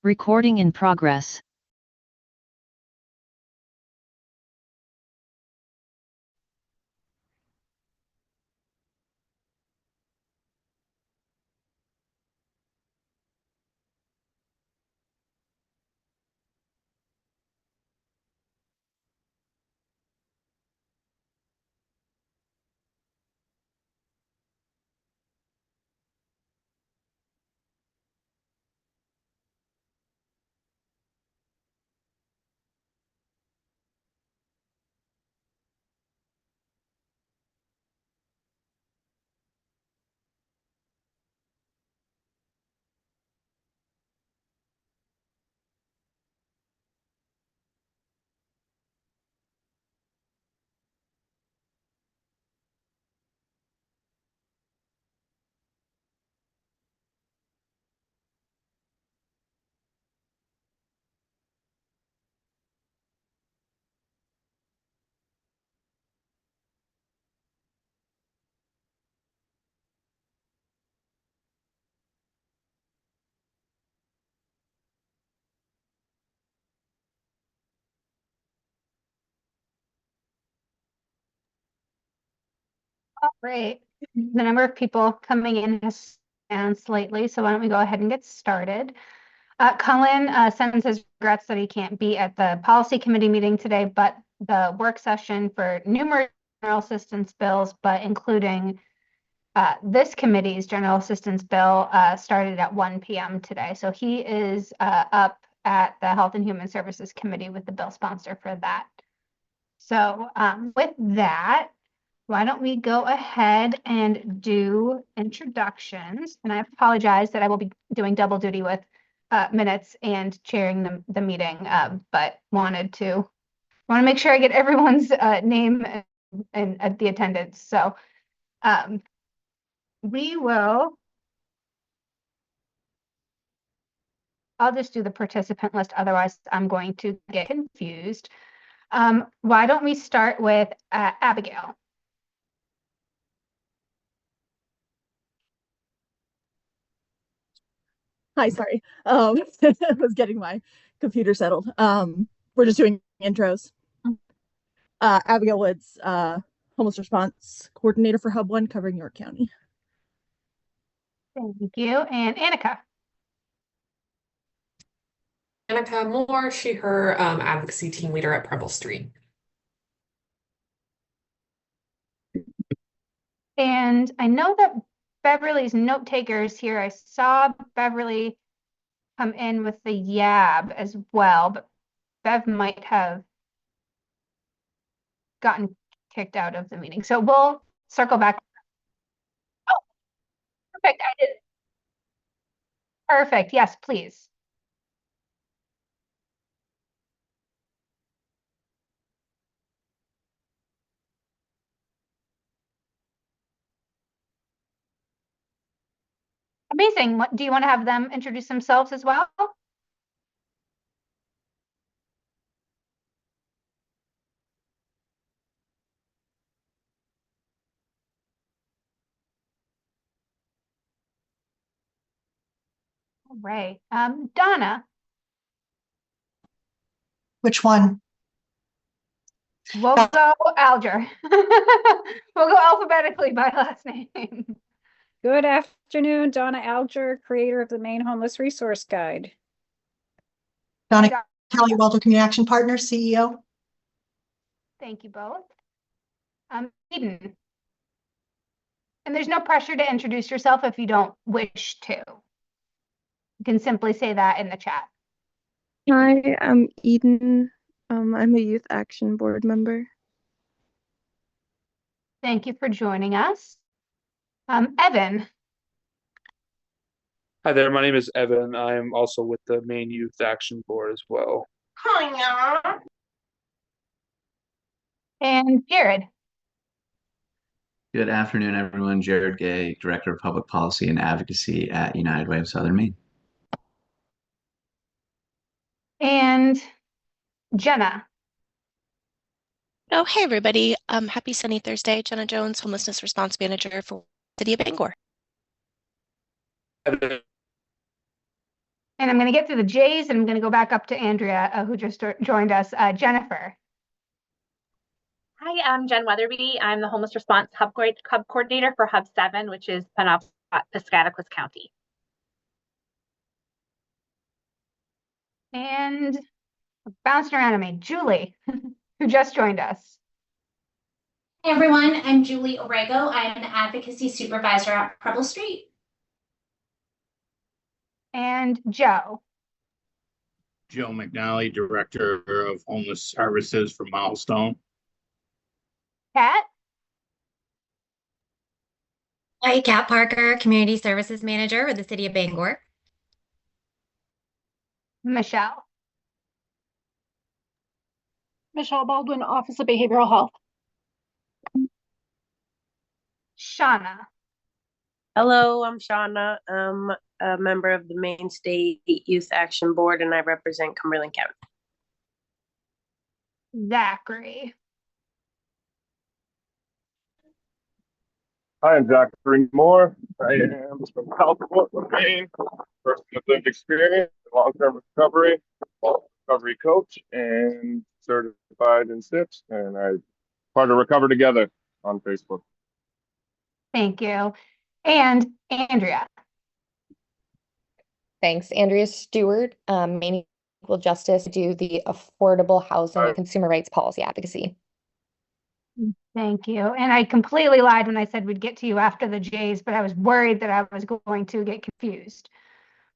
Recording in progress. Great. The number of people coming in has down slightly, so why don't we go ahead and get started. Colin sends his regrets that he can't be at the policy committee meeting today, but the work session for numerous general assistance bills, but including this committee's general assistance bill started at 1 p.m. today. So he is up at the Health and Human Services Committee with the bill sponsor for that. So with that, why don't we go ahead and do introductions? And I apologize that I will be doing double duty with minutes and chairing the meeting, but want to make sure I get everyone's name and the attendance. So I'll just do the participant list. Otherwise, I'm going to get confused. Why don't we start with Abigail? Hi, sorry. I was getting my computer settled. We're just doing intros. Abigail Woods, homeless response coordinator for Hub 1 covering York County. Thank you. And Annika. Annika Moore, she, her advocacy team leader at Preble Street. And I know that Beverly's note takers here. I saw Beverly come in with the YAB as well, but Bev might have gotten kicked out of the meeting. So we'll circle back. Oh, perfect. I did. Perfect. Yes, please. Amazing. What do you want to have them introduce themselves as well? All right. Donna. Which one? We'll go Alger. We'll go alphabetically by last name. Good afternoon, Donna Alger, creator of the Maine Homeless Resource Guide. Donna Kelley, Walter Community Action Partners, CEO. Thank you both. Eden. And there's no pressure to introduce yourself if you don't wish to. You can simply say that in the chat. Hi, I'm Eden. I'm a Youth Action Board member. Thank you for joining us. Evan. Hi there, my name is Evan. I am also with the Maine Youth Action Board as well. Hiya. And Jared. Good afternoon, everyone. Jared Gay, Director of Public Policy and Advocacy at United Way of Southern Maine. And Jena. Oh, hey, everybody. Happy sunny Thursday. Jena Jones, Homelessness Response Manager for the City of Bangor. And I'm going to get through the J's and I'm going to go back up to Andrea, who just joined us. Jennifer. Hi, I'm Jen Weatherbee. I'm the Homeless Response Hub Coordinator for Hub 7, which is Piscataquis County. And bouncing around on me, Julie, who just joined us. Hey everyone, I'm Julie Orrego. I'm an advocacy supervisor at Preble Street. And Joe. Joe McNally, Director of Homeless Services for Milestone. Kat. Hi, Kat Parker, Community Services Manager with the City of Bangor. Michelle. Michelle Baldwin, Office of Behavioral Health. Shawnna. Hello, I'm Shawnna. I'm a member of the Maine State Youth Action Board and I represent Cumberland County. Zachary. Hi, I'm Zachary Moore. I am from Southport, Maine, person with lived experience in long-term recovery, recovery coach, and certified in SIPs. And I'm part of Recover Together on Facebook. Thank you. And Andrea. Thanks. Andrea Steward, Maine Equal Justice, do the affordable housing and consumer rights policy advocacy. Thank you. And I completely lied when I said we'd get to you after the J's, but I was worried that I was going to get confused.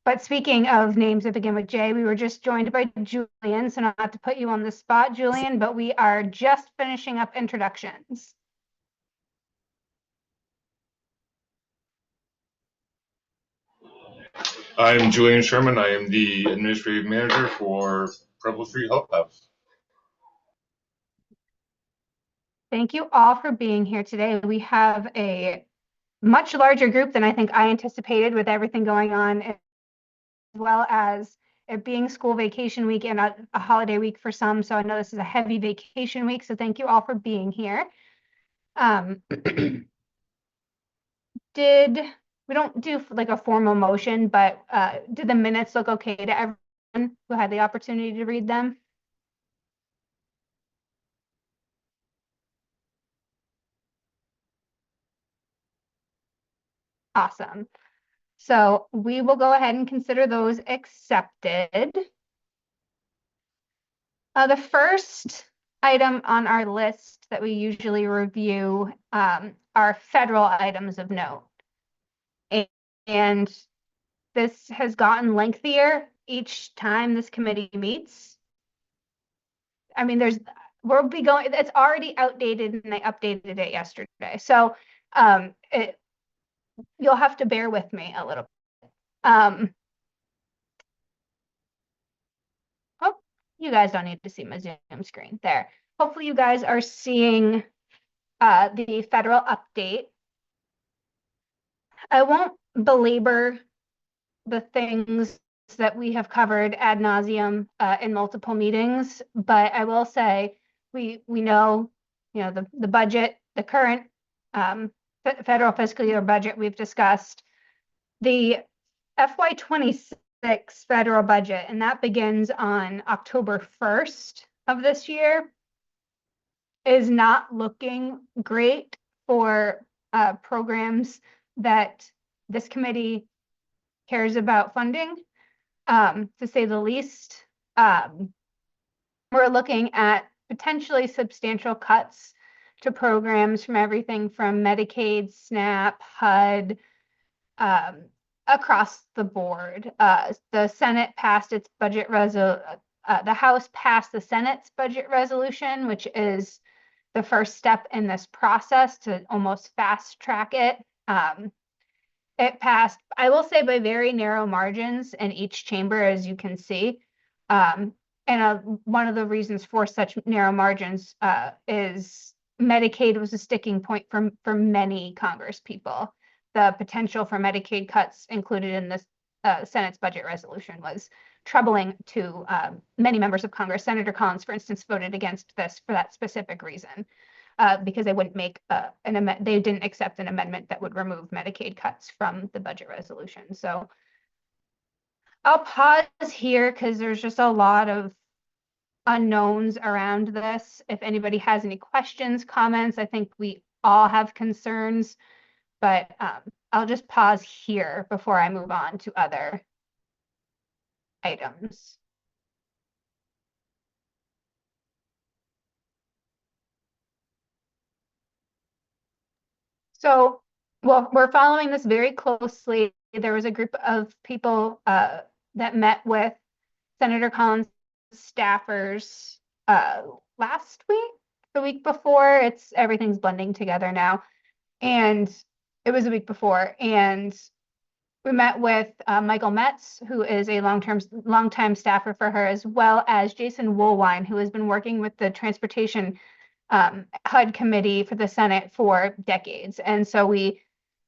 But speaking of names that begin with J, we were just joined by Julian, so not to put you on the spot, Julian, but we are just finishing up introductions. I'm Julian Sherman. I am the Administrative Manager for Preble Street Health House. Thank you all for being here today. We have a much larger group than I think I anticipated with everything going on, as well as it being school vacation week and a holiday week for some. So I know this is a heavy vacation week. So thank you all for being here. We don't do like a formal motion, but did the minutes look okay to everyone who had the opportunity to read them? Awesome. So we will go ahead and consider those accepted. The first item on our list that we usually review are federal items of note. And this has gotten lengthier each time this committee meets. I mean, it's already outdated and they updated it yesterday. So you'll have to bear with me a little bit. Oh, you guys don't need to see my Zoom screen there. Hopefully you guys are seeing the federal update. I won't belabor the things that we have covered ad nauseum in multiple meetings, but I will say we know, the budget, the current federal fiscal year budget we've discussed, the FY26 federal budget, and that begins on October 1st of this year, is not looking great for programs that this committee cares about funding, to say the least. We're looking at potentially substantial cuts to programs from everything from Medicaid, SNAP, HUD, across the board. The Senate passed its budget the House passed the Senate's budget resolution, which is the first step in this process to almost fast track it. It passed, I will say, by very narrow margins in each chamber, as you can see. And one of the reasons for such narrow margins is Medicaid was a sticking point for many Congress people. The potential for Medicaid cuts included in this Senate's budget resolution was troubling to many members of Congress. Senator Collins, for instance, voted against this for that specific reason, because they wouldn't make they didn't accept an amendment that would remove Medicaid cuts from the budget resolution. So I'll pause here because there's just a lot of unknowns around this. If anybody has any questions, comments, I think we all have concerns, but I'll just pause here before I move on to other items. So, well, we're following this very closely. There was a group of people that met with Senator Collins' staffers last week, the week before. Everything's blending together now. And it was a week before. And we met with Michael Metz, who is a longtime staffer for her, as well as Jason Woolwine, who has been working with the Transportation HUD committee for the Senate for decades. And so we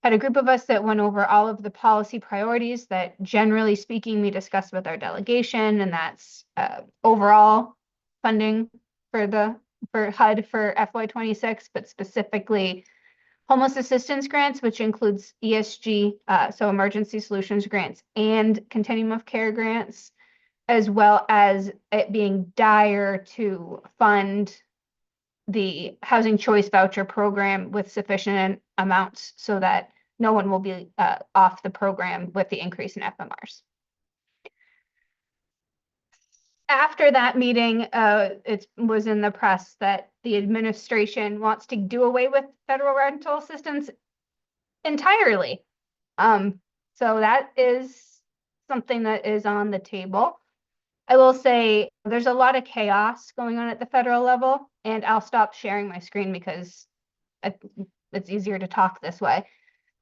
had a group of us that went over all of the policy priorities that, generally speaking, we discussed with our delegation, and that's overall funding for HUD for FY26, but specifically homeless assistance grants, which includes ESG, so emergency solutions grants, and continuum of care grants, as well as it being dire to fund the housing choice voucher program with sufficient amounts so that no one will be off the program with the increase in FMRs. After that meeting, it was in the press that the administration wants to do away with federal rental assistance entirely. So that is something that is on the table. I will say there's a lot of chaos going on at the federal level, and I'll stop sharing my screen because it's easier to talk this way.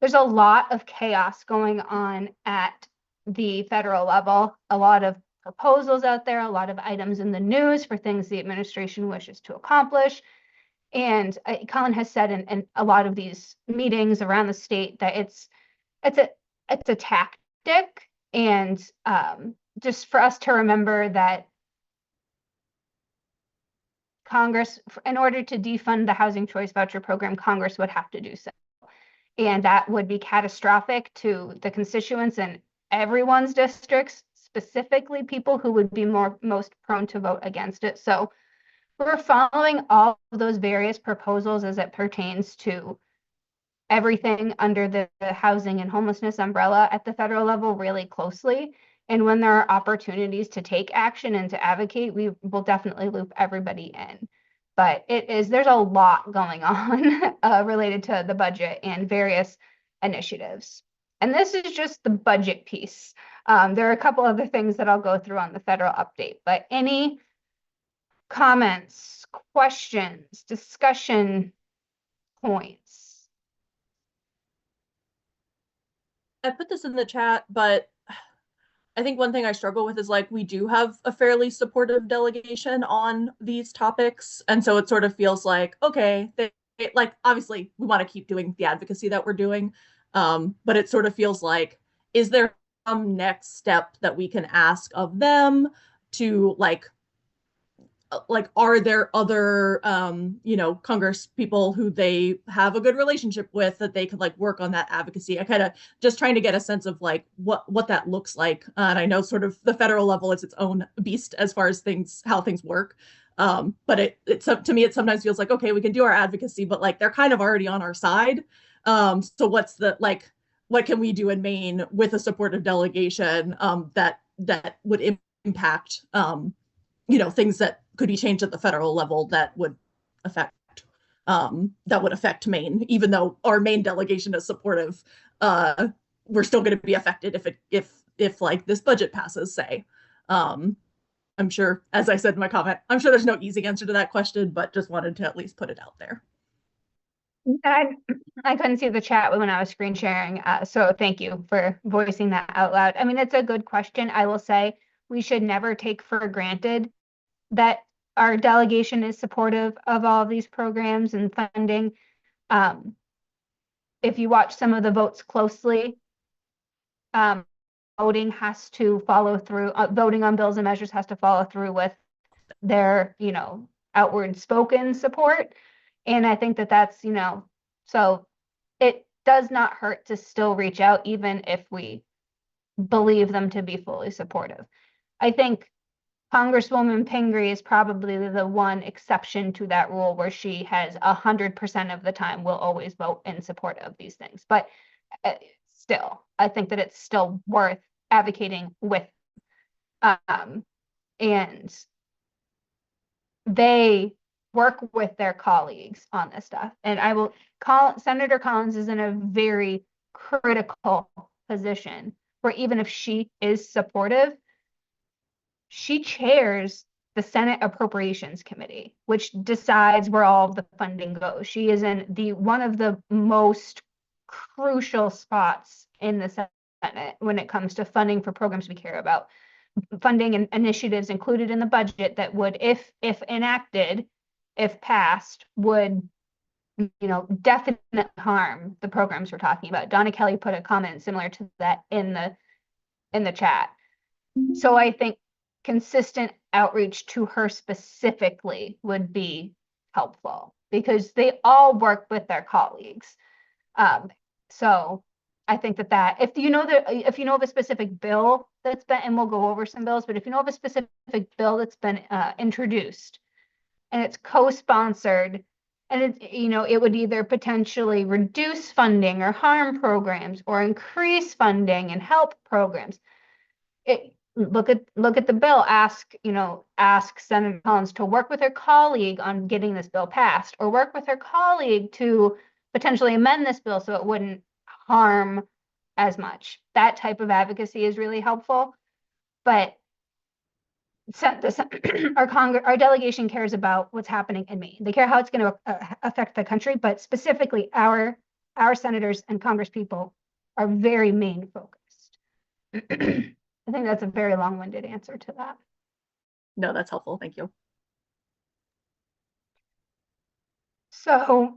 There's a lot of chaos going on at the federal level, a lot of proposals out there, a lot of items in the news for things the administration wishes to accomplish. And Colin has said in a lot of these meetings around the state that it's a tactic, and just for us to remember that Congress, in order to defund the housing choice voucher program, Congress would have to do so. And that would be catastrophic to the constituents in everyone's districts, specifically people who would be most prone to vote against it. So we're following all of those various proposals as it pertains to everything under the housing and homelessness umbrella at the federal level really closely. And when there are opportunities to take action and to advocate, we will definitely loop everybody in. But there's a lot going on related to the budget and various initiatives. And this is just the budget piece. There are a couple other things that I'll go through on the federal update, but any comments, questions, discussion points? I put this in the chat, but I think one thing I struggle with is we do have a fairly supportive delegation on these topics. And so it sort of feels like, okay, obviously we want to keep doing the advocacy that we're doing. But it sort of feels like, is there some next step that we can ask of them to are there other, Congress people who they have a good relationship with that they could work on that advocacy? I kind of just trying to get a sense of what that looks like. And I know sort of the federal level is its own beast as far as how things work. But to me, it sometimes feels like, okay, we can do our advocacy, but they're kind of already on our side. So what's what can we do in Maine with a supportive delegation that would impact, things that could be changed at the federal level that would affect Maine, even though our Maine delegation is supportive. We're still going to be affected if this budget passes, say. I'm sure, as I said in my comment, I'm sure there's no easy answer to that question, but just wanted to at least put it out there. I couldn't see the chat when I was screen sharing, so thank you for voicing that out loud. I mean, it's a good question. I will say we should never take for granted that our delegation is supportive of all of these programs and funding. If you watch some of the votes closely, voting has to follow through. Voting on bills and measures has to follow through with their, outward spoken support. And I think that that's, so it does not hurt to still reach out, even if we believe them to be fully supportive. I think Congresswoman Pingree is probably the one exception to that rule where she has 100% of the time will always vote in support of these things. But still, I think that it's still worth advocating with. And they work with their colleagues on this stuff. And I will call Senator Collins is in a very critical position where even if she is supportive, she chairs the Senate Appropriations Committee, which decides where all of the funding goes. She is in one of the most crucial spots in the Senate when it comes to funding for programs we care about. Funding and initiatives included in the budget that would, if enacted, if passed, would, definitely harm the programs we're talking about. Donna Kelley put a comment similar to that in the chat. So I think consistent outreach to her specifically would be helpful because they all work with their colleagues. So I think that if you know of a specific bill that's been, and we'll go over some bills, but if you know of a specific bill that's been introduced and it's co-sponsored and it would either potentially reduce funding or harm programs or increase funding and help programs. Look at the bill, ask Senator Collins to work with her colleague on getting this bill passed or work with her colleague to potentially amend this bill so it wouldn't harm as much. That type of advocacy is really helpful. But our delegation cares about what's happening in Maine. They care how it's going to affect the country, but specifically our senators and congresspeople are very Maine focused. I think that's a very long-winded answer to that. No, that's helpful. Thank you. So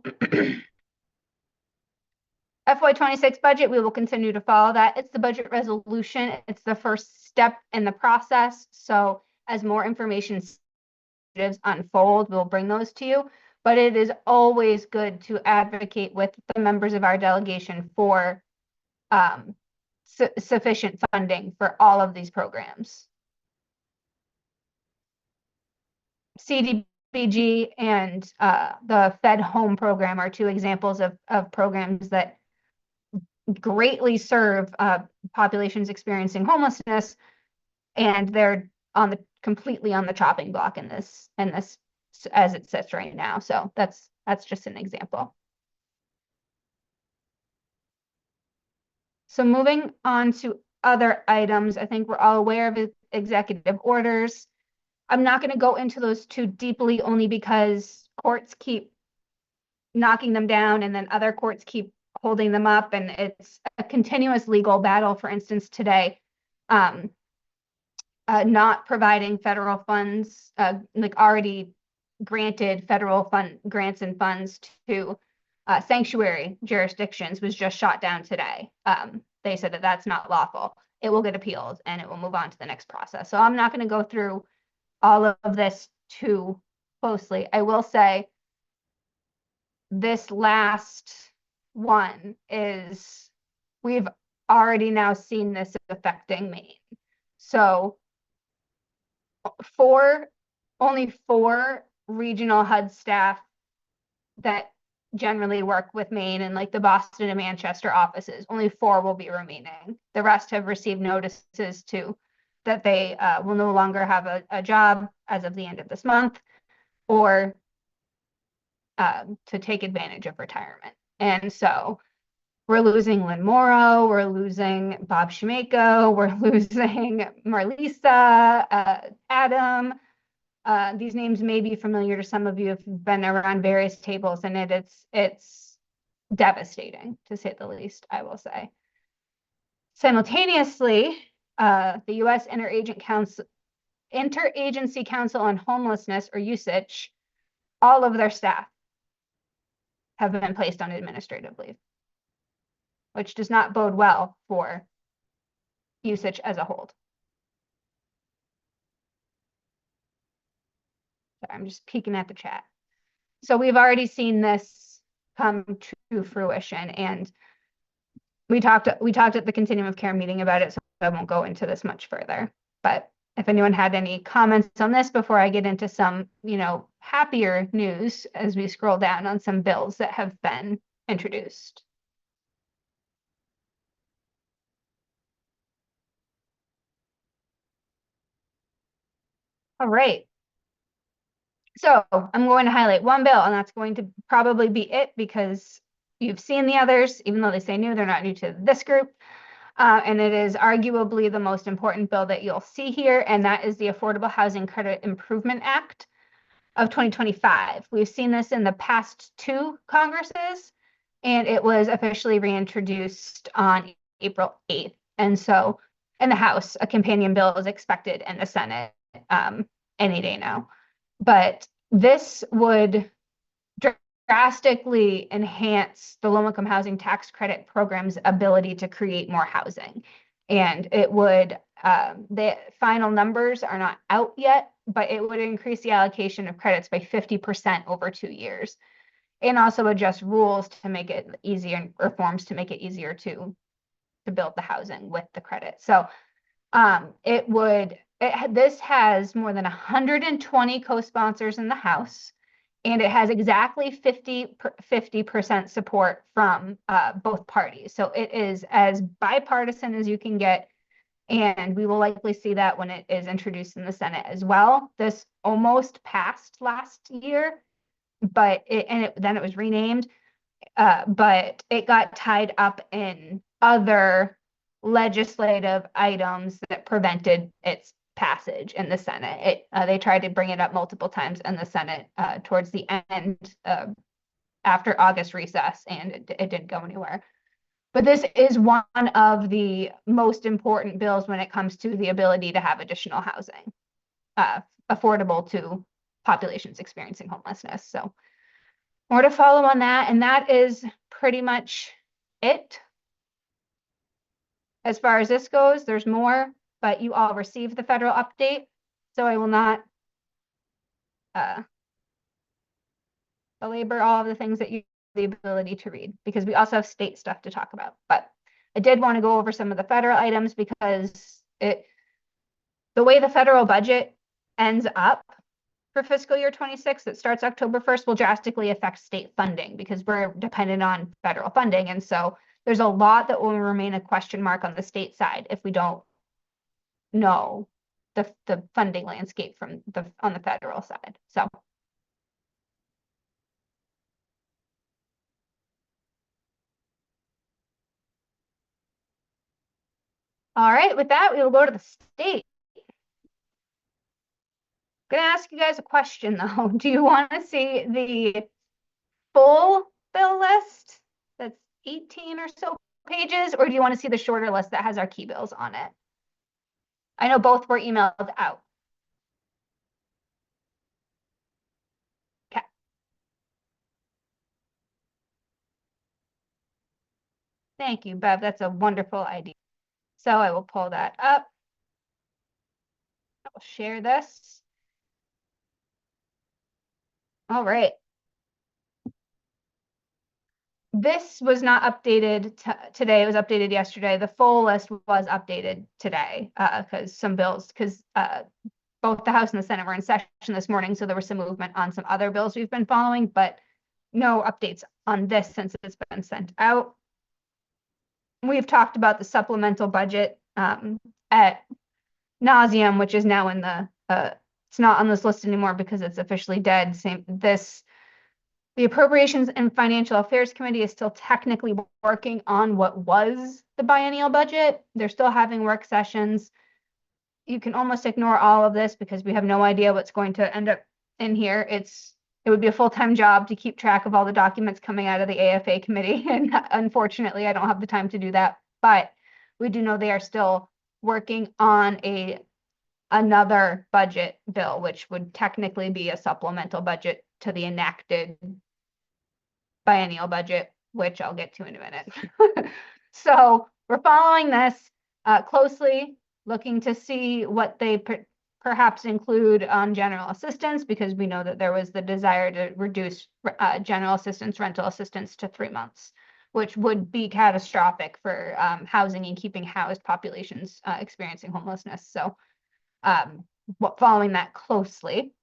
FY26 budget, we will continue to follow that. It's the budget resolution. It's the first step in the process. So as more information unfold, we'll bring those to you. But it is always good to advocate with the members of our delegation for sufficient funding for all of these programs. CDBG and the Fed Home program are two examples of programs that greatly serve populations experiencing homelessness, and they're completely on the chopping block in this as it sits right now. So that's just an example. So moving on to other items, I think we're all aware of executive orders. I'm not going to go into those too deeply only because courts keep knocking them down and then other courts keep holding them up, and it's a continuous legal battle. For instance, today, not providing federal funds, like already granted federal grants and funds to sanctuary jurisdictions was just shot down today. They said that that's not lawful. It will get appealed and it will move on to the next process. So I'm not going to go through all of this too closely. I will say this last one is, we've already now seen this affecting Maine. So only four regional HUD staff that generally work with Maine and like the Boston and Manchester offices, only 4 will be remaining. The rest have received notices that they will no longer have a job as of the end of this month, or to take advantage of retirement. And so we're losing Lynn Morrow, we're losing Bob Shemako, we're losing Marlisa, Adam. These names may be familiar to some of you if you've been around various tables, and it's devastating, to say the least, I will say. Simultaneously, the U.S. Interagency Council on Homelessness, or USICH, all of their staff have been placed on administrative leave, which does not bode well for USICH as a whole. Sorry, I'm just peeking at the chat. So we've already seen this come to fruition, and we talked at the Continuum of Care meeting about it, so I won't go into this much further. But if anyone had any comments on this before I get into some, happier news as we scroll down on some bills that have been introduced. All right. So I'm going to highlight one bill, and that's going to probably be it because you've seen the others, even though they say new, they're not new to this group. And it is arguably the most important bill that you'll see here, and that is the Affordable Housing Credit Improvement Act of 2025. We've seen this in the past 2 Congresses, and it was officially reintroduced on April 8th. And so in the House, a companion bill is expected in the Senate any day now. But this would drastically enhance the low-income housing tax credit program's ability to create more housing. And it would, the final numbers are not out yet, but it would increase the allocation of credits by 50% over 2 years. And also adjust rules to make it easier, reforms to make it easier to build the housing with the credit. So this has more than 120 co-sponsors in the House, and it has exactly 50% support from both parties. So it is as bipartisan as you can get, and we will likely see that when it is introduced in the Senate as well. This almost passed last year, but then it was renamed, but it got tied up in other legislative items that prevented its passage in the Senate. They tried to bring it up multiple times in the Senate towards the end after August recess, and it didn't go anywhere. But this is one of the most important bills when it comes to the ability to have additional housing affordable to populations experiencing homelessness. So more to follow on that, and that is pretty much it. As far as this goes, there's more, but you all received the federal update, so I will not belabor all of the things that you have the ability to read, because we also have state stuff to talk about. But I did want to go over some of the federal items because the way the federal budget ends up for fiscal year 26 that starts October 1st will drastically affect state funding because we're dependent on federal funding. And so there's a lot that will remain a question mark on the state side if we don't know the funding landscape on the federal side. So all right, with that, we will go to the state. I'm gonna ask you guys a question though. Do you want to see the full bill list that's 18 or so pages, or do you want to see the shorter list that has our key bills on it? I know both were emailed out. Okay. Thank you, Bev. That's a wonderful idea. So I will pull that up. I will share this. All right. This was not updated today. It was updated yesterday. The full list was updated today because both the House and the Senate were in session this morning, so there was some movement on some other bills we've been following, but no updates on this since it's been sent out. We've talked about the supplemental budget at nauseum, which is now in the it's not on this list anymore because it's officially dead. The Appropriations and Financial Affairs Committee is still technically working on what was the biennial budget. They're still having work sessions. You can almost ignore all of this because we have no idea what's going to end up in here. It would be a full-time job to keep track of all the documents coming out of the AFA committee. And unfortunately, I don't have the time to do that. But we do know they are still working on another budget bill, which would technically be a supplemental budget to the enacted biennial budget, which I'll get to in a minute. So we're following this closely, looking to see what they perhaps include on general assistance, because we know that there was the desire to reduce general assistance, rental assistance to 3 months. which would be catastrophic for housing and keeping housed populations experiencing homelessness. So following that closely.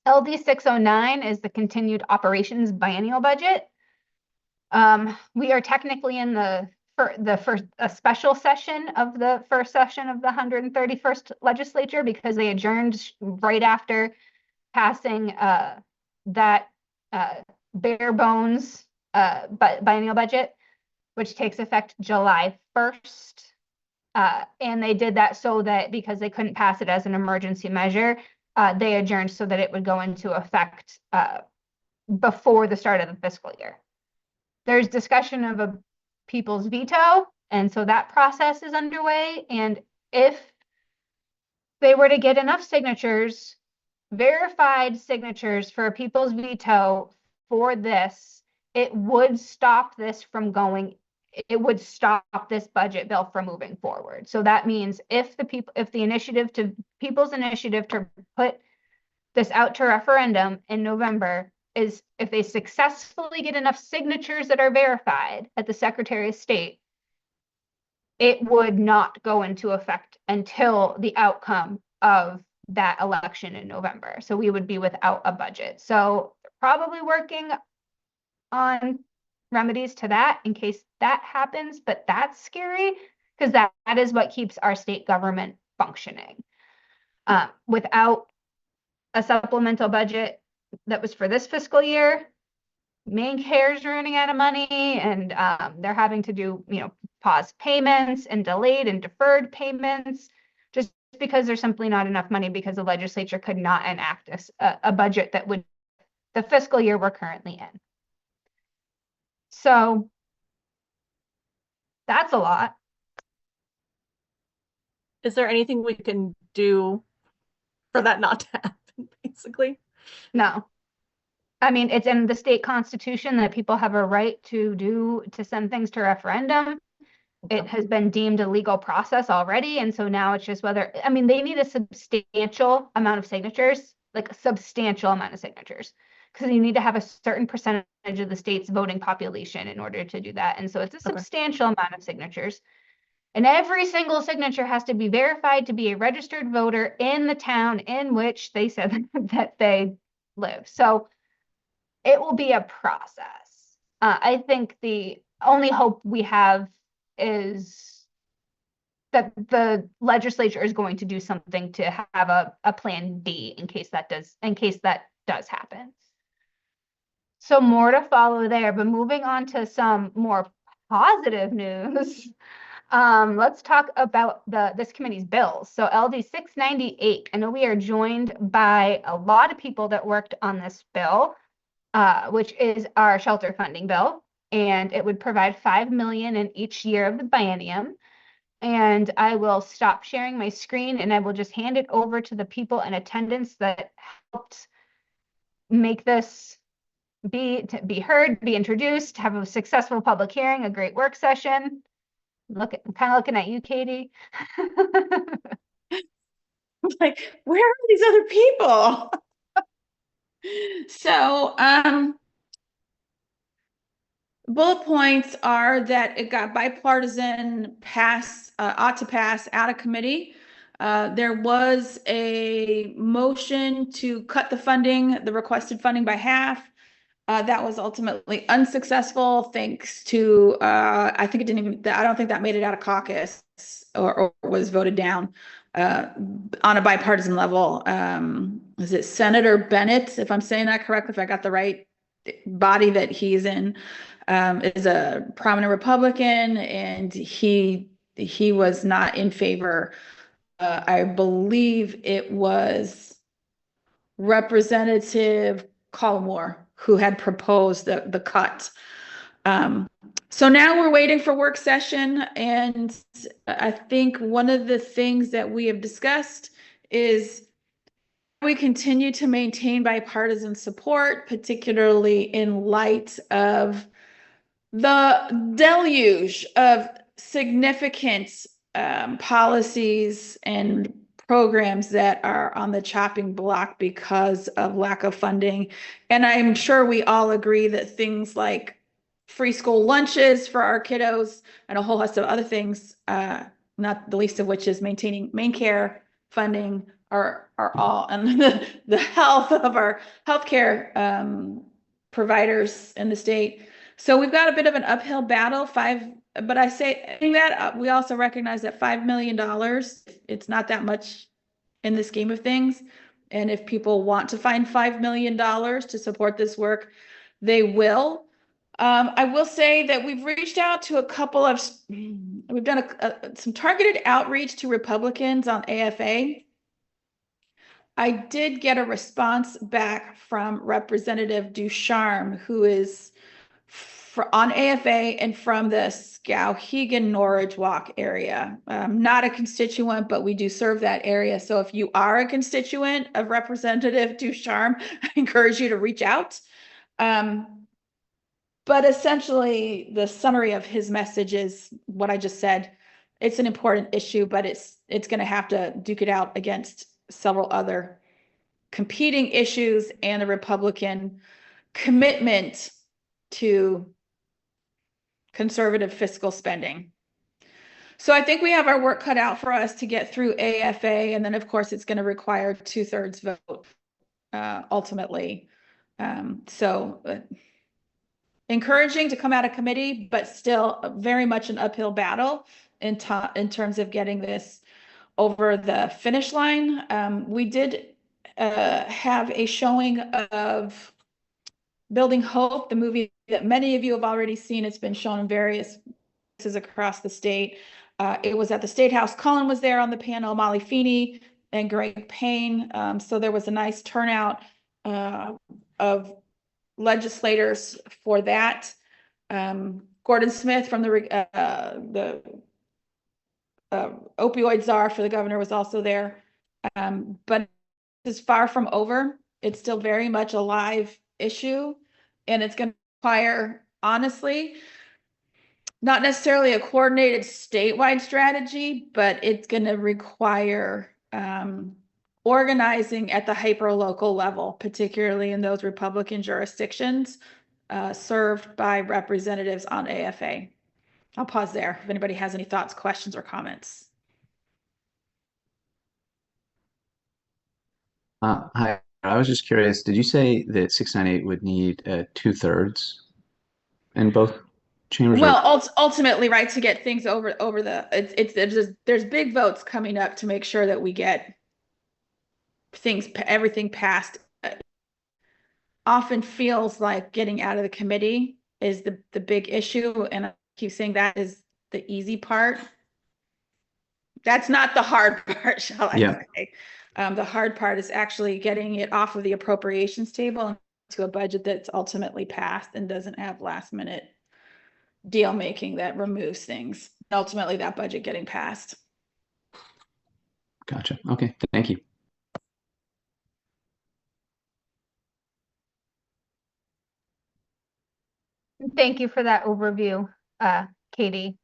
LD 609 is the continued operations biennial budget. We are technically in the first special session of the first session of the 131st legislature because they adjourned right after passing that bare bones biennial budget, which takes effect July 1st. And they did that so that because they couldn't pass it as an emergency measure, they adjourned so that it would go into effect before the start of the fiscal year. There's discussion of a people's veto, and so that process is underway. And if they were to get enough signatures, verified signatures for a people's veto for this, it would stop this from going. It would stop this budget bill from moving forward. So that means if the people's initiative to put this out to referendum in November is if they successfully get enough signatures that are verified at the Secretary of State, it would not go into effect until the outcome of that election in November. So we would be without a budget. So probably working on remedies to that in case that happens, but that's scary because that is what keeps our state government functioning. Without a supplemental budget that was for this fiscal year, Maine Care's running out of money, and they're having to do, pause payments and delayed and deferred payments just because there's simply not enough money because the legislature could not enact a budget that would the fiscal year we're currently in. So that's a lot. Is there anything we can do for that not to happen, basically? No. I mean, it's in the state constitution that people have a right to send things to referendum. It has been deemed a legal process already. And so now it's just whether, they need a substantial amount of signatures, like a substantial amount of signatures, because you need to have a certain percentage of the state's voting population in order to do that. And so it's a substantial amount of signatures. And every single signature has to be verified to be a registered voter in the town in which they said that they live. So it will be a process. I think the only hope we have is that the legislature is going to do something to have a plan B in case that does happen. So more to follow there, but moving on to some more positive news. Let's talk about this committee's bills. So LD 698, I know we are joined by a lot of people that worked on this bill, which is our shelter funding bill, and it would provide $5 million in each year of the biennium. And I will stop sharing my screen and I will just hand it over to the people in attendance that helped make this be heard, be introduced, have a successful public hearing, a great work session. I'm kind of looking at you, Katie. Like, where are these other people? So, bullet points are that it got bipartisan ought to pass out of committee. There was a motion to cut the requested funding by half. That was ultimately unsuccessful thanks to, I don't think that made it out of caucus or was voted down on a bipartisan level. Is it Senator Bennett, if I'm saying that correctly, if I got the right body that he's in, is a prominent Republican, and he was not in favor. I believe it was Representative Collmore who had proposed the cut. So now we're waiting for work session, and I think one of the things that we have discussed is we continue to maintain bipartisan support, particularly in light of the deluge of significant policies and programs that are on the chopping block because of lack of funding. And I'm sure we all agree that things like free school lunches for our kiddos, and a whole host of other things, not the least of which is maintaining main care funding are all, and the health of our healthcare providers in the state. So we've got a bit of an uphill battle. But I say that we also recognize that $5 million, it's not that much in the scheme of things. And if people want to find $5 million to support this work, they will. I will say that we've reached out to we've done some targeted outreach to Republicans on AFA. I did get a response back from Representative Ducharme, who is on AFA and from the Skowhegan-Norwich Walk area. Not a constituent, but we do serve that area. So if you are a constituent of Representative Ducharme, I encourage you to reach out. But essentially, the summary of his message is what I just said. It's an important issue, but it's going to have to duke it out against several other competing issues and the Republican commitment to conservative fiscal spending. So I think we have our work cut out for us to get through AFA, and then of course it's going to require 2/3 vote ultimately. Encouraging to come out of committee, but still very much an uphill battle in terms of getting this over the finish line. We did have a showing of Building Hope, the movie that many of you have already seen. It's been shown in various places across the state. It was at the State House. Colin was there on the panel, Molly Feeney and Greg Payne. So there was a nice turnout of legislators for that. Gordon Smith from the opioid czar for the governor was also there. But it's far from over. It's still very much a live issue, and it's going to require, honestly, not necessarily a coordinated statewide strategy, but it's going to require organizing at the hyper-local level, particularly in those Republican jurisdictions served by representatives on AFA. I'll pause there if anybody has any thoughts, questions, or comments. Hi, I was just curious, did you say that 698 would need 2/3 in both chambers? Well, ultimately, right, to get things over the, there's big votes coming up to make sure that we get everything passed. Often feels like getting out of the committee is the big issue, and I keep saying that is the easy part. That's not the hard part, shall I say. The hard part is actually getting it off of the appropriations table to a budget that's ultimately passed and doesn't have last minute deal making that removes things. Ultimately, that budget getting passed. Gotcha. Okay, thank you. Thank you for that overview, Katie.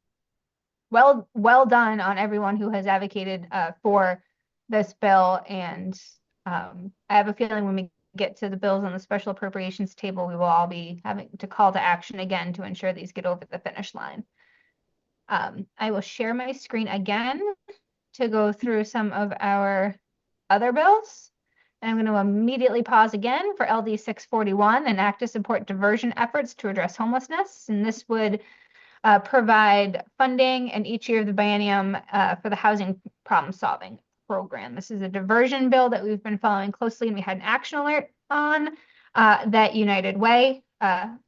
Well done on everyone who has advocated for this bill, and I have a feeling when we get to the bills on the special appropriations table, we will all be having to call to action again to ensure these get over the finish line. I will share my screen again to go through some of our other bills. And I'm going to immediately pause again for LD 641, an act to support diversion efforts to address homelessness. And this would provide funding in each year of the biennium for the housing problem solving program. This is a diversion bill that we've been following closely, and we had an action alert on that United Way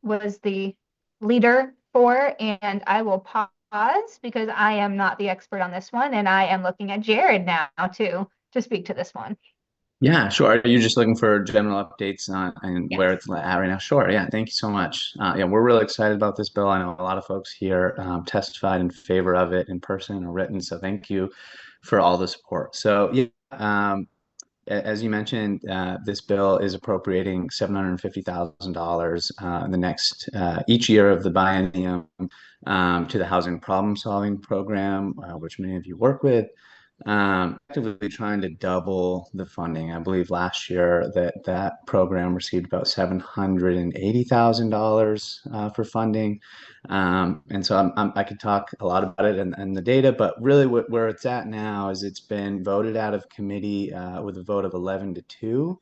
was the leader for. And I will pause because I am not the expert on this one, and I am looking at Jared now to speak to this one. Yeah, sure. Are you just looking for general updates on where it's at right now? Sure. Yeah, thank you so much. Yeah, we're really excited about this bill. I know a lot of folks here testified in favor of it in person or written, so thank you for all the support. So yeah, as you mentioned, this bill is appropriating $750,000 in the next each year of the biennium to the housing problem solving program, which many of you work with. Actively trying to double the funding. I believe last year that program received about $780,000 for funding. And so I could talk a lot about it and the data, but really where it's at now is it's been voted out of committee with a vote of 11-2.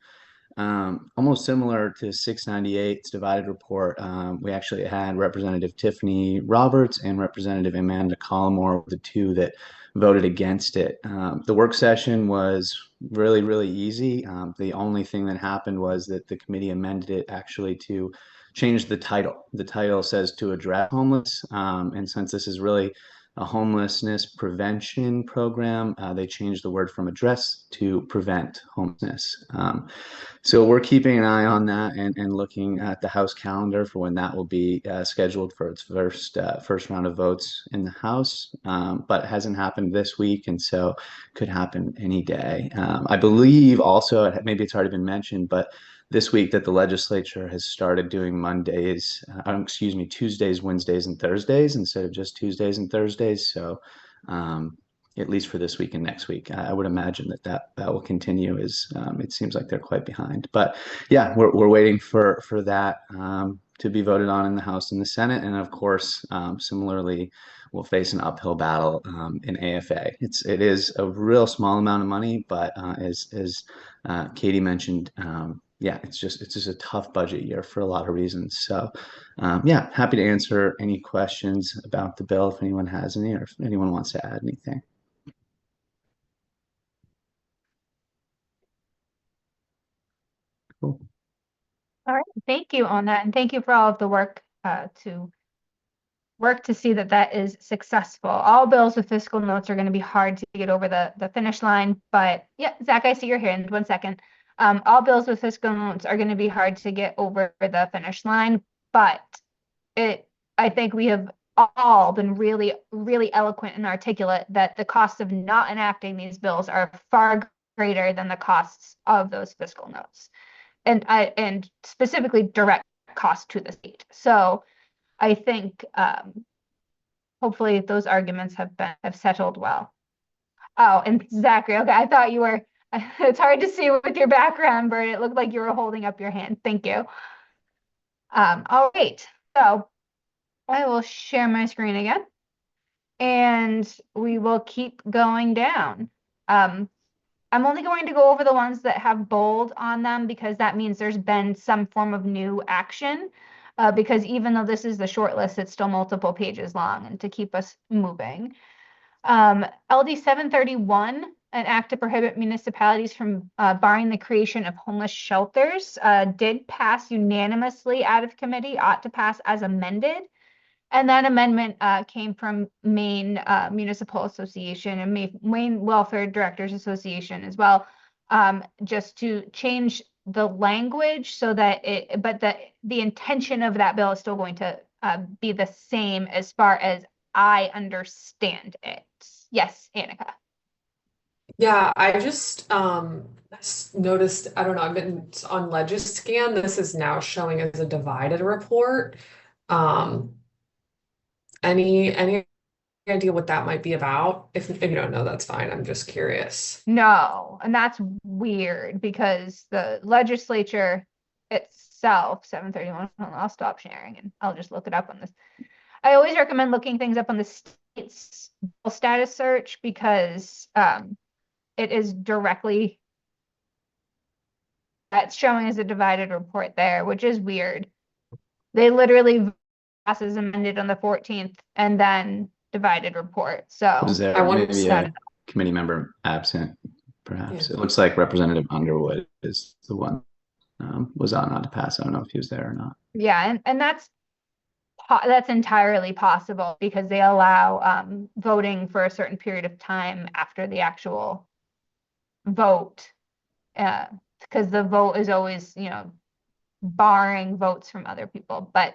Almost similar to 698's divided report. We actually had Representative Tiffany Roberts and Representative Amanda Collmore, the two that voted against it. The work session was really, really easy. The only thing that happened was that the committee amended it actually to change the title. The title says to address homeless. And since this is really a homelessness prevention program, they changed the word from address to prevent homelessness. So we're keeping an eye on that and looking at the House calendar for when that will be scheduled for its first round of votes in the House, but it hasn't happened this week, and so could happen any day. I believe also, maybe it's already been mentioned, but this week that the legislature has started doing Tuesdays, Wednesdays, and Thursdays instead of just Tuesdays and Thursdays. So at least for this week and next week, I would imagine that will continue, as it seems like they're quite behind. But yeah, we're waiting for that to be voted on in the House and the Senate. And of course, similarly, we'll face an uphill battle in AFA. It is a real small amount of money, but as Katie mentioned, yeah, it's just a tough budget year for a lot of reasons. So yeah, happy to answer any questions about the bill if anyone has any, or if anyone wants to add anything. Cool. All right, thank you on that, and thank you for all of the work to see that is successful. All bills with fiscal notes are going to be hard to get over the finish line, but yeah, Zach, I see your hand. 1 second. All bills with fiscal notes are going to be hard to get over the finish line, but I think we have all been really, really eloquent and articulate that the costs of not enacting these bills are far greater than the costs of those fiscal notes, and specifically direct cost to the state. So I think hopefully those arguments have settled well. Oh, and Zachary, okay, I thought you were. It's hard to see with your background, but it looked like you were holding up your hand. Thank you. All right, so I will share my screen again, and we will keep going down. I'm only going to go over the ones that have bold on them because that means there's been some form of new action. Because even though this is the short list, it's still multiple pages long, and to keep us moving. LD 731, an act to prohibit municipalities from barring the creation of homeless shelters, did pass unanimously out of committee, ought to pass as amended. And that amendment came from Maine Municipal Association and Maine Welfare Directors Association as well, just to change the language so that the intention of that bill is still going to be the same as far as I understand it. Yes, Annika. Yeah, I just noticed, I don't know, I've been on Legiscan. This is now showing as a divided report. Any idea what that might be about? If you don't know, that's fine. I'm just curious. No, and that's weird because the legislature itself, 731, I'll stop sharing and I'll just look it up on this. I always recommend looking things up on the state's status search because it is directly, that's showing as a divided report there, which is weird. They literally pass as amended on the 14th and then divided report. So is there maybe a committee member absent, perhaps? Yeah. It looks like Representative Underwood is the one was on to pass. I don't know if he was there or not. Yeah, and that's entirely possible because they allow voting for a certain period of time after the vote, because the vote is always, barring votes from other people. But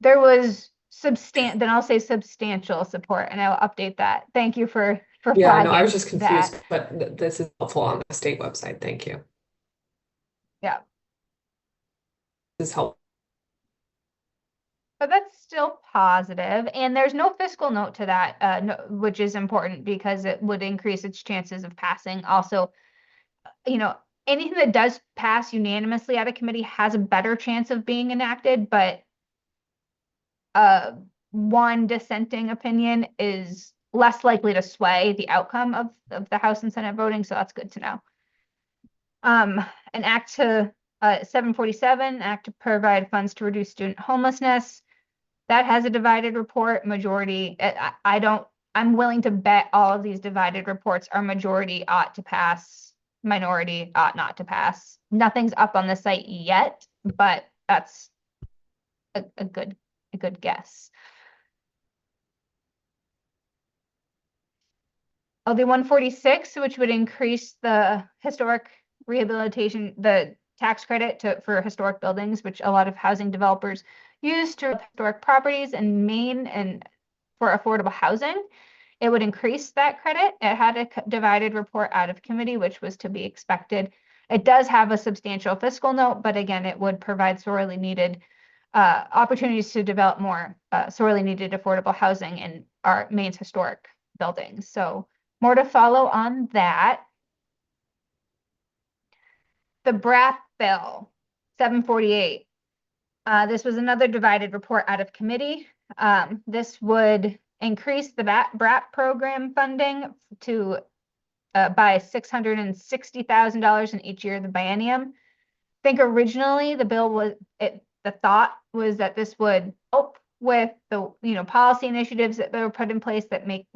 there was then I'll say substantial support, and I'll update that. Thank you for yeah, no, I was just confused, but this is helpful on the state website. Thank you. Yeah. This is helpful. but that's still positive. And there's no fiscal note to that, which is important because it would increase its chances of passing. Also, anything that does pass unanimously at a committee has a better chance of being enacted, but one dissenting opinion is less likely to sway the outcome of the House and Senate voting, so that's good to know. An act to 747, act to provide funds to reduce student homelessness. That has a divided report. Majority, I'm willing to bet all of these divided reports are majority ought to pass, minority ought not to pass. Nothing's up on the site yet, but that's a good guess. LD 146, which would increase the historic rehabilitation, the tax credit for historic buildings, which a lot of housing developers use to historic properties in Maine and for affordable housing. It would increase that credit. It had a divided report out of committee, which was to be expected. It does have a substantial fiscal note, but again, it would provide sorely needed opportunities to develop more sorely needed affordable housing in our Maine's historic buildings. So more to follow on that. The BRAP bill, 748. This was another divided report out of committee. This would increase the BRAP program funding to by $660,000 in each year of the biennium. I think originally the bill was, the thought was that this would help with the policy initiatives that were put in place that make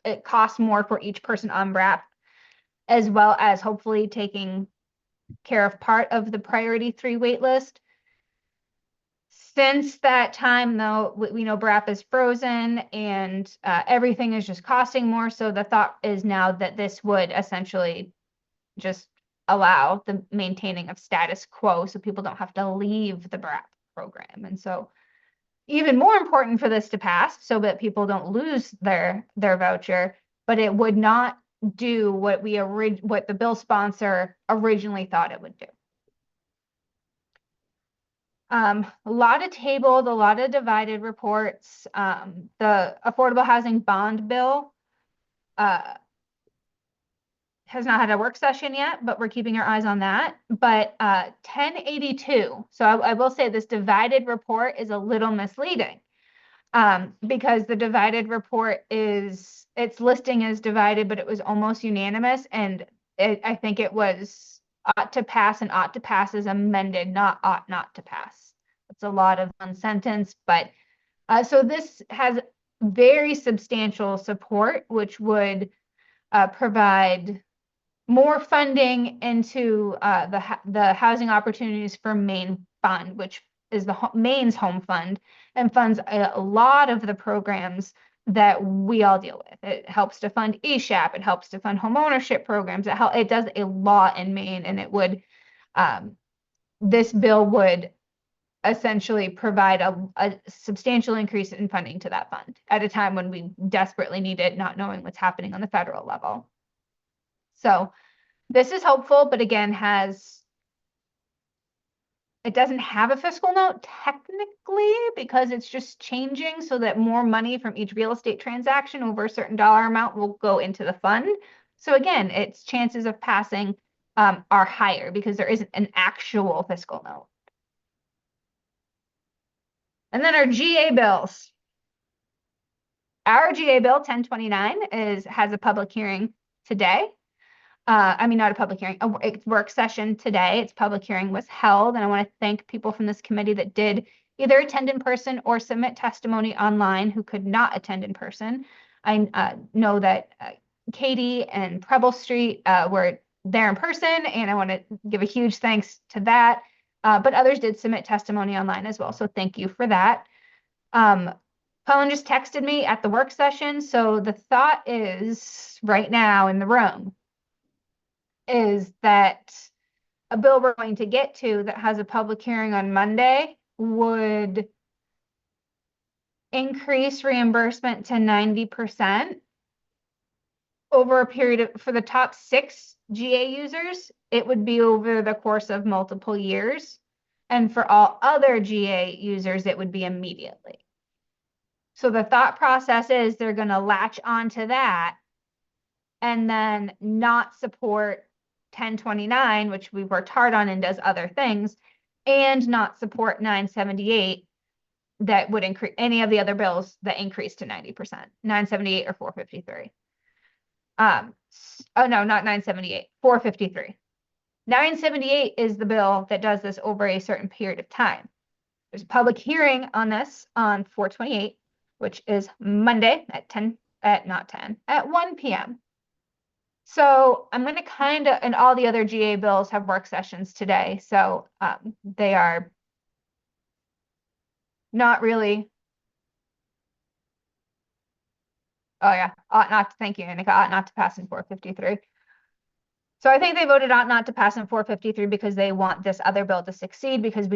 it cost more for each person on BRAP, as well as hopefully taking care of part of the priority 3 wait list. Since that time, though, we know BRAP is frozen and everything is just costing more. So the thought is now that this would essentially just allow the maintaining of status quo so people don't have to leave the BRAP program. And so even more important for this to pass so that people don't lose their voucher, but it would not do what the bill sponsor originally thought it would do. A lot of tabled, a lot of divided reports. The affordable housing bond bill has not had a work session yet, but we're keeping our eyes on that. But 1082, so I will say this divided report is a little misleading because the divided report its listing is divided, but it was almost unanimous. And I think it was ought to pass, and ought to pass is amended, not ought not to pass. It's a lot of one sentence, but so this has very substantial support, which would provide more funding into the Housing Opportunities for Maine Fund, which is the Maine's home fund, and funds a lot of the programs that we all deal with. It helps to fund ESHAP, it helps to fund home ownership programs. It does a lot in Maine, and it would this bill would essentially provide a substantial increase in funding to that fund at a time when we desperately need it, not knowing what's happening on the federal level. So this is hopeful, but again, it doesn't have a fiscal note technically because it's just changing so that more money from each real estate transaction over a certain dollar amount will go into the fund. So again, its chances of passing are higher because there isn't an actual fiscal note. And then our GA bills. Our GA bill 1029 has a public hearing today. Not a public hearing, a work session today. Its public hearing was held, and I want to thank people from this committee that did either attend in person or submit testimony online who could not attend in person. I know that Katie and Preble Street were there in person, and I want to give a huge thanks to that. But others did submit testimony online as well, so thank you for that. Colin just texted me at the work session, so the thought is right now in the room is that a bill we're going to get to that has a public hearing on Monday would increase reimbursement to 90% over a period for the top 6 GA users. It would be over the course of multiple years. And for all other GA users, it would be immediately. So the thought process is they're going to latch onto that and then not support 1029, which we worked hard on and does other things, and not support 978 that would increase any of the other bills that increase to 90%, 978 or 453. Oh no, not 978, 453. 978 is the bill that does this over a certain period of time. There's a public hearing on this on 4/28, which is Monday at 1 p.m. So I'm going to kind of, and all the other GA bills have work sessions today. So they are not really. Oh yeah, ought not to, thank you, Annika, ought not to pass in 453. So I think they voted ought not to pass in 453 because they want this other bill to succeed, because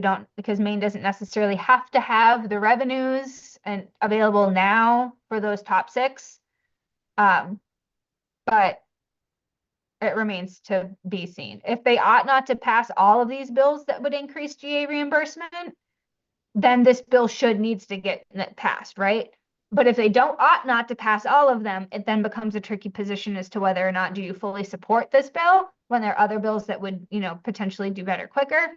Maine doesn't necessarily have to have the revenues and available now for those top 6. But it remains to be seen. If they ought not to pass all of these bills that would increase GA reimbursement, then this bill needs to get passed, right? But if they ought not to pass all of them, it then becomes a tricky position as to whether or not do you fully support this bill when there are other bills that would, potentially do better quicker.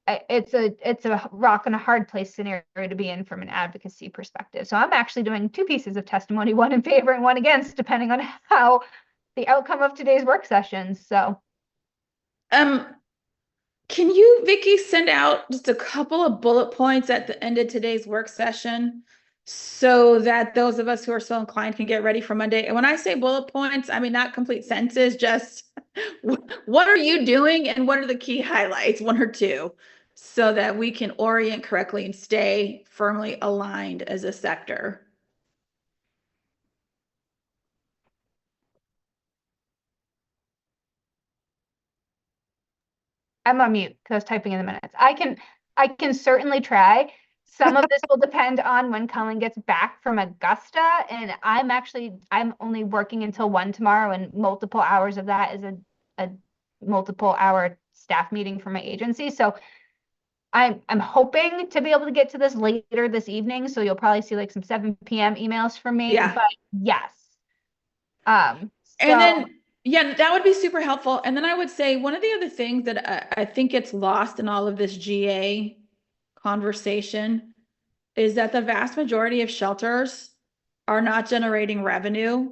It's a rock and a hard place scenario to be in from an advocacy perspective. So I'm actually doing 2 pieces of testimony, one in favor and one against, depending on how the outcome of today's work sessions. So can you, Vicky, send out just a couple of bullet points at the end of today's work session so that those of us who are so inclined can get ready for Monday? And when I say bullet points, I mean not complete sentences, just what are you doing and what are the key highlights, 1 or 2, so that we can orient correctly and stay firmly aligned as a sector. I'm on mute because I was typing in the minutes. I can certainly try. Some of this will depend on when Colin gets back from Augusta, and I'm only working until 1 tomorrow, and multiple hours of that is a multiple hour staff meeting for my agency. So I'm hoping to be able to get to this later this evening. So you'll probably see like some 7 p.m. emails from me. Yeah. But yes. And then yeah, that would be super helpful. And then I would say one of the other things that I think gets lost in all of this GA conversation is that the vast majority of shelters are not generating revenue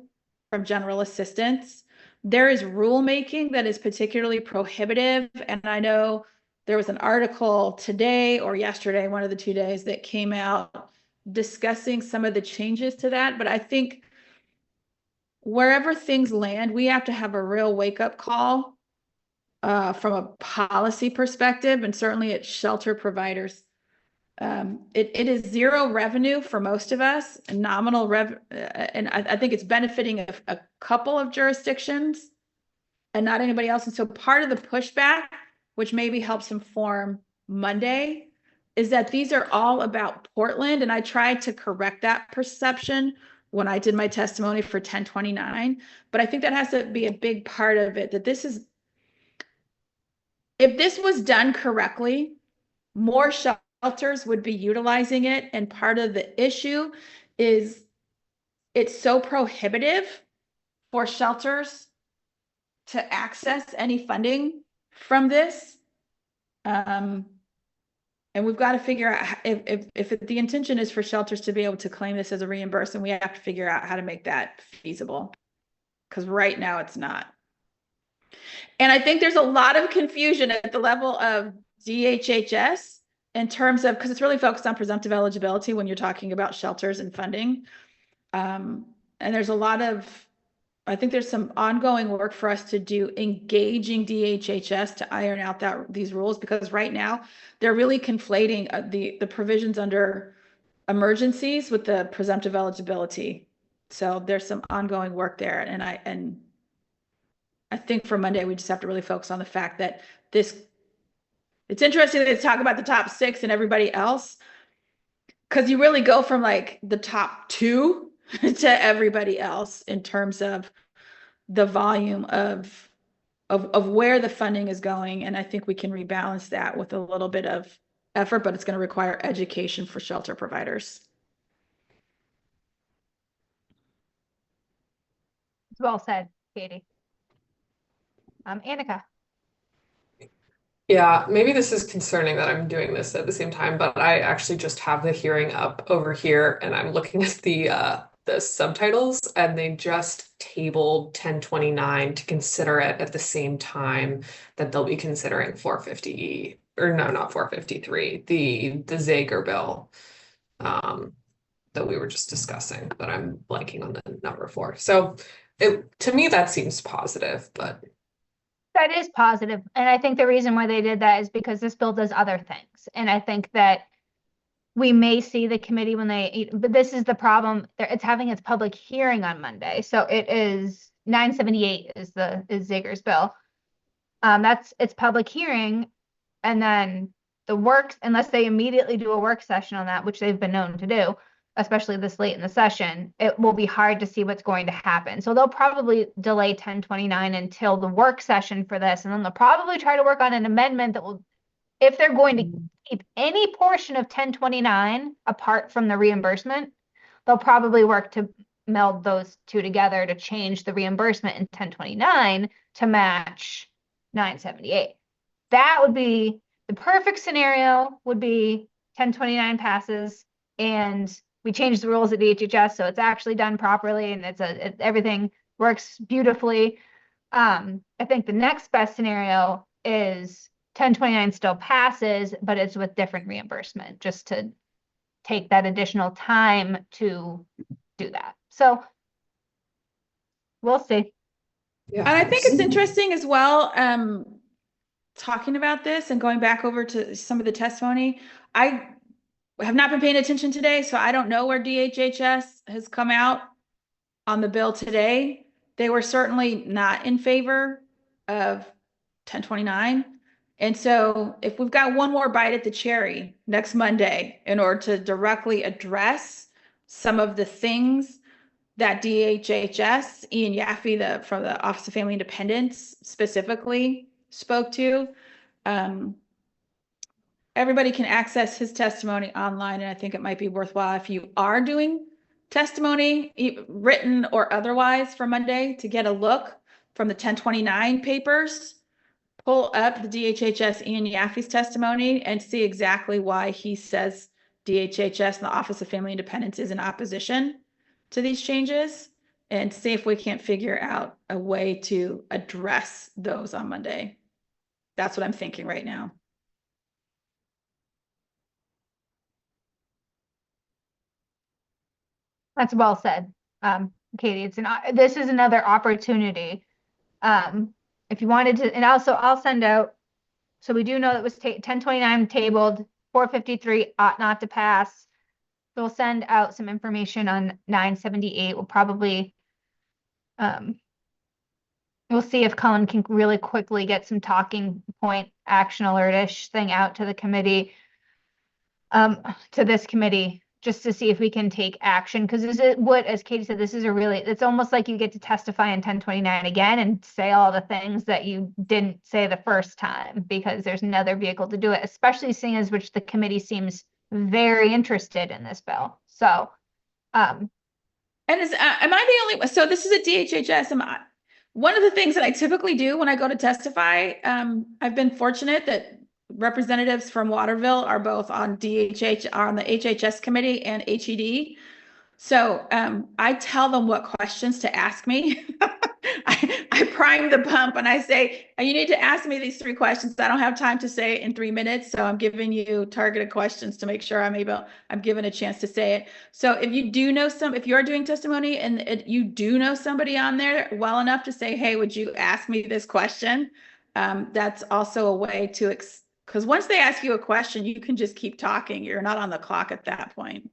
from general assistance. There is rulemaking that is particularly prohibitive. And I know there was an article today or yesterday, one of the 2 days, that came out discussing some of the changes to that. But I think wherever things land, we have to have a real wake-up call from a policy perspective, and certainly at shelter providers. It is 0 revenue for most of us, nominal and I think it's benefiting a couple of jurisdictions and not anybody else. And so part of the pushback, which maybe helps inform Monday, is that these are all about Portland. And I tried to correct that perception when I did my testimony for 1029, but I think that has to be a big part of it, that if this was done correctly, more shelters would be utilizing it. And part of the issue is it's so prohibitive for shelters to access any funding from this. And we've got to figure out if the intention is for shelters to be able to claim this as a reimbursement, we have to figure out how to make that feasible, because right now it's not. And I think there's a lot of confusion at the level of DHHS in terms of, because it's really focused on presumptive eligibility when you're talking about shelters and funding. And there's a lot of, I think there's some ongoing work for us to do engaging DHHS to iron out these rules, because right now they're really conflating the provisions under emergencies with the presumptive eligibility. So there's some ongoing work there. And I think for Monday, we just have to really focus on the fact that it's interesting that they talk about the top 6 and everybody else, because you really go from like the top 2 to everybody else in terms of the volume of where the funding is going. And I think we can rebalance that with a little bit of effort, but it's going to require education for shelter providers. Well said, Katie. Annika. Yeah, maybe this is concerning that I'm doing this at the same time, but I actually just have the hearing up over here and I'm looking at the subtitles and they just tabled 1029 to consider it at the same time that they'll be considering 450E, or no, not 453, the Zager bill that we were just discussing, but I'm blanking on the number 4. So to me that seems positive, but That is positive. And I think the reason why they did that is because this bill does other things. And I think that we may see the committee when but this is the problem. It's having its public hearing on Monday. So it is 978 is Zager's bill. That's its public hearing. And then unless they immediately do a work session on that, which they've been known to do, especially this late in the session, it will be hard to see what's going to happen. So they'll probably delay 1029 until the work session for this. And then they'll probably try to work on an amendment that will, if they're going to keep any portion of 1029 apart from the reimbursement, they'll probably work to meld those two together to change the reimbursement in 1029 to match 978. That would be the perfect scenario, would be 1029 passes and we changed the rules at DHHS, so it's actually done properly and everything works beautifully. I think the next best scenario is 1029 still passes, but it's with different reimbursement, just to take that additional time to do that. So we'll see. Yeah. And I think it's interesting as well, talking about this and going back over to some of the testimony. I have not been paying attention today, so I don't know where DHHS has come out on the bill today. They were certainly not in favor of 1029. And so if we've got one more bite at the cherry next Monday in order to directly address some of the things that DHHS, Ian Yaffe, from the Office of Family Independence specifically spoke to, everybody can access his testimony online, and I think it might be worthwhile if you are doing testimony, written or otherwise, for Monday to get a look from the 1029 papers. Pull up the DHHS Ian Yaffe's testimony and see exactly why he says DHHS and the Office of Family Independence is in opposition to these changes, and see if we can't figure out a way to address those on Monday. That's what I'm thinking right now. That's well said, Katie. This is another opportunity. If you wanted to, and also I'll send out. So we do know that was 1029 tabled, 453 ought not to pass. So we'll send out some information on 978. We'll probably, we'll see if Colin can really quickly get some talking point action alert-ish thing out to the committee, to this committee, just to see if we can take action. Because this is what, as Katie said, this is it's almost like you get to testify in 1029 again and say all the things that you didn't say the first time, because there's another vehicle to do it, especially seeing as which the committee seems very interested in this bill. So, and am I the only one? So this is a DHHS. One of the things that I typically do when I go to testify, I've been fortunate that representatives from Waterville are both on on the HHS committee and HED. So I tell them what questions to ask me. I prime the pump and I say, you need to ask me these 3 questions. I don't have time to say it in 3 minutes. So I'm giving you targeted questions to make sure I'm given a chance to say it. So if you do know if you're doing testimony and you do know somebody on there well enough to say, hey, would you ask me this question? That's also a way to, because once they ask you a question, you can just keep talking. You're not on the clock at that point.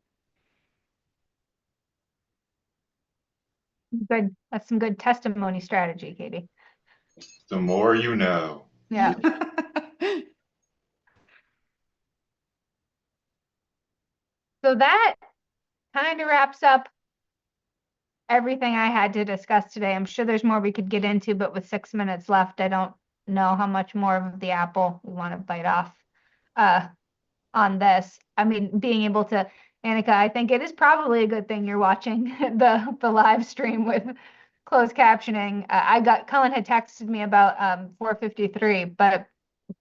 good. That's some good testimony strategy, Katie. The more you know. Yeah. So that kind of wraps up everything I had to discuss today. I'm sure there's more we could get into, but with 6 minutes left, I don't know how much more of the apple we want to bite off. on this. I mean, being able to, Annika, I think it is probably a good thing you're watching the live stream with closed captioning. Cullen had texted me about 4:53, but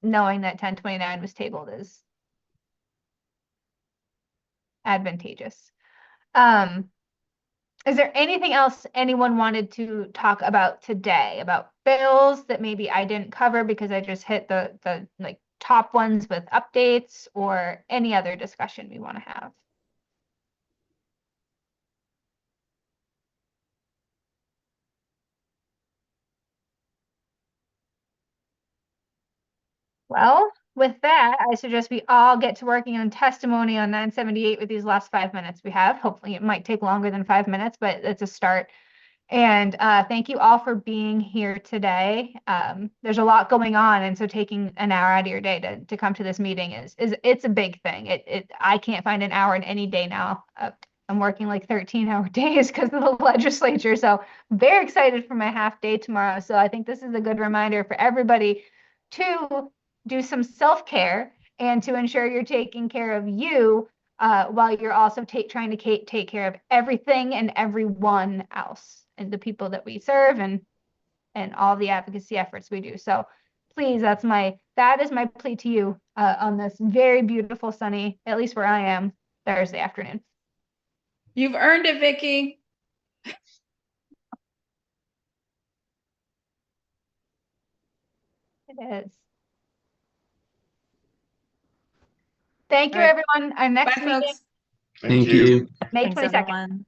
knowing that 10:29 was tabled is advantageous. Is there anything else anyone wanted to talk about today, about bills that maybe I didn't cover because I just hit the like top ones with updates, or any other discussion we want to have? Well, with that, I suggest we all get to working on testimony on 978 with these last 5 minutes we have. Hopefully it might take longer than 5 minutes, but it's a start. And thank you all for being here today. There's a lot going on, and so taking an hour out of your day to come to this meeting is it's a big thing. I can't find an hour in any day now. I'm working like 13-hour days because of the legislature, so very excited for my half day tomorrow. So I think this is a good reminder for everybody to do some self-care and to ensure you're taking care of you while you're also trying to take care of everything and everyone else, and the people that we serve, and all the advocacy efforts we do. So please, that is my plea to you on this very beautiful, sunny, at least where I am, Thursday afternoon. You've earned it, Vicky. It is. Thank you, All right. everyone. Our next Bye, meeting, folks. Thank you. May Thanks, 22nd. everyone.